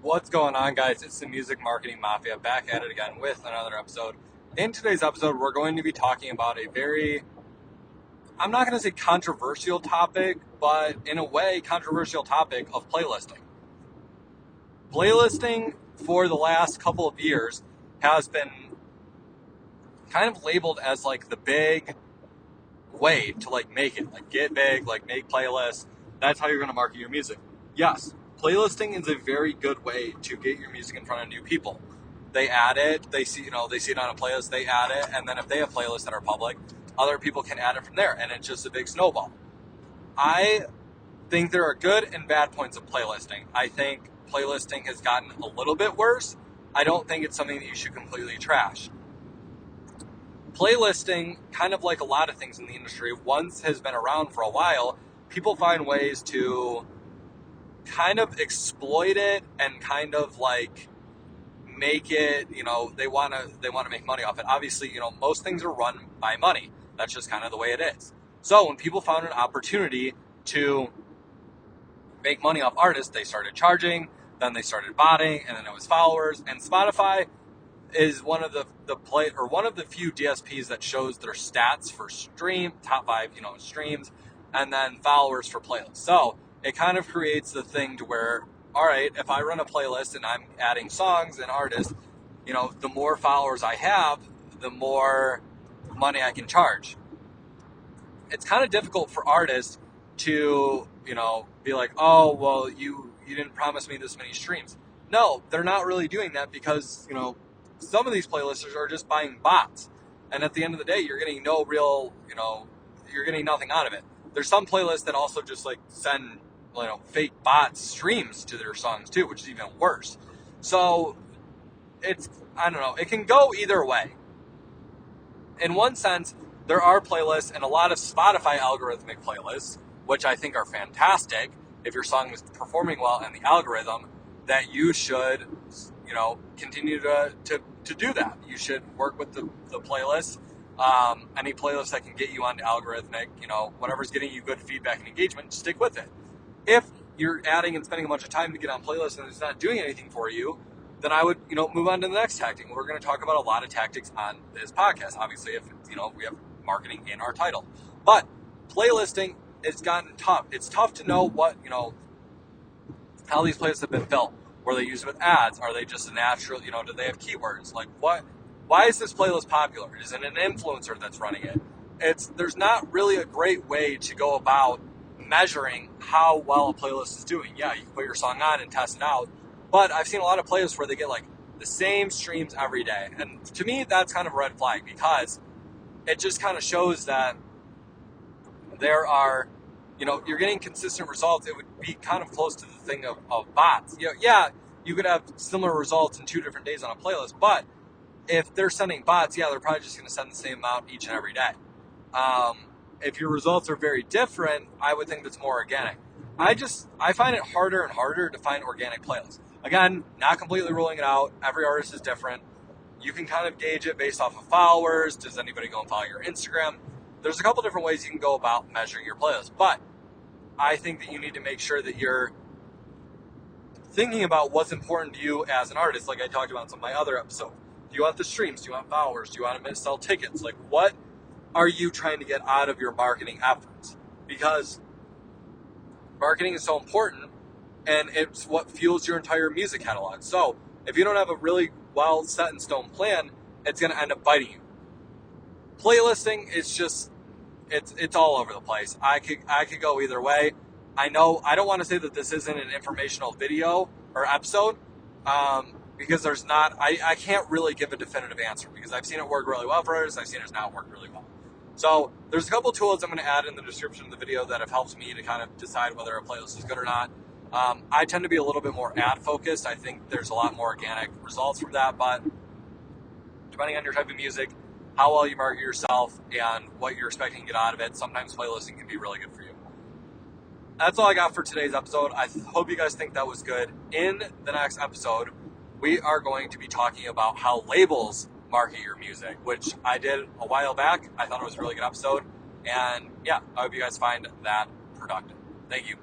What's going on, guys? It's the Music Marketing Mafia back at it again with another episode. In today's episode, we're going to be talking about a very, I'm not going to say controversial topic, but in a way, controversial topic of playlisting. Playlisting for the last couple of years has been kind of labeled as like the big way to like make it, like get big, like make playlists. That's how you're going to market your music. Yes, playlisting is a very good way to get your music in front of new people. They add it, they see it on a playlist, they add it, and then if they have playlists that are public, other people can add it from there, and it's just a big snowball. I think there are good and bad points of playlisting. I think playlisting has gotten a little bit worse. I don't think it's something that you should completely trash. Playlisting, kind of like a lot of things in the industry, once has been around for a while, people find ways to kind of exploit it and kind of like make it, they want to make money off it. Obviously, most things are run by money. That's just kind of the way it is. So when people found an opportunity to make money off artists, they started charging, then they started botting, and then it was followers. And Spotify is one of the few DSPs that shows their stats for top 5, streams, and then followers for playlists. So it kind of creates the thing to where, all right, if I run a playlist and I'm adding songs and artists, the more followers I have, the more money I can charge. It's kind of difficult for artists to, be like, oh, well, you didn't promise me this many streams. No, they're not really doing that because, some of these playlisters are just buying bots. And at the end of the day, you're getting no real, you're getting nothing out of it. There's some playlists that also just like send, fake bots streams to their songs too, which is even worse. So it can go either way. In one sense, there are playlists and a lot of Spotify algorithmic playlists, which I think are fantastic. If your song is performing well in the algorithm, that you should, continue to do that. You should work with the playlist. Any playlist that can get you onto algorithmic, whatever's getting you good feedback and engagement, stick with it. If you're adding and spending a bunch of time to get on playlists and it's not doing anything for you, then I would, move on to the next tactic. We're going to talk about a lot of tactics on this podcast. Obviously, if, we have marketing in our title. But playlisting, it's gotten tough. It's tough to know what, how these playlists have been built. Were they used with ads? Are they just a natural, do they have keywords? Like why is this playlist popular? Is it an influencer that's running it? There's not really a great way to go about measuring how well a playlist is doing. Yeah, you can put your song on and test it out, but I've seen a lot of playlists where they get like the same streams every day. And to me, that's kind of a red flag because it just kind of shows that there are, you're getting consistent results. It would be kind of close to the thing of bots. You could have similar results in 2 different days on a playlist, but if they're sending bots, they're probably just going to send the same amount each and every day. If your results are very different, I would think that's more organic. I find it harder and harder to find organic playlists. Again, not completely ruling it out. Every artist is different. You can kind of gauge it based off of followers. Does anybody go and follow your Instagram? There's a couple different ways you can go about measuring your playlist, but I think that you need to make sure that you're thinking about what's important to you as an artist, like I talked about in some of my other episodes. Do you want the streams? Do you want followers? Do you want to sell tickets? Like, what are you trying to get out of your marketing efforts? Because marketing is so important, and it's what fuels your entire music catalog. So if you don't have a really well set in stone plan, it's going to end up biting you. Playlisting is just, it's all over the place. I could go either way. I know I don't want to say that this isn't an informational video or episode, because there's not, I can't really give a definitive answer because I've seen it work really well for others. I've seen it not work really well. So there's a couple tools I'm going to add in the description of the video that have helped me to kind of decide whether a playlist is good or not. I tend to be a little bit more ad focused. I think there's a lot more organic results from that, but depending on your type of music, how well you market yourself, and what you're expecting to get out of it, sometimes playlisting can be really good for you. That's all I got for today's episode. I hope you guys think that was good. In the next episode, we are going to be talking about how labels market your music, which I did a while back. I thought it was a really good episode. And I hope you guys find that productive. Thank you.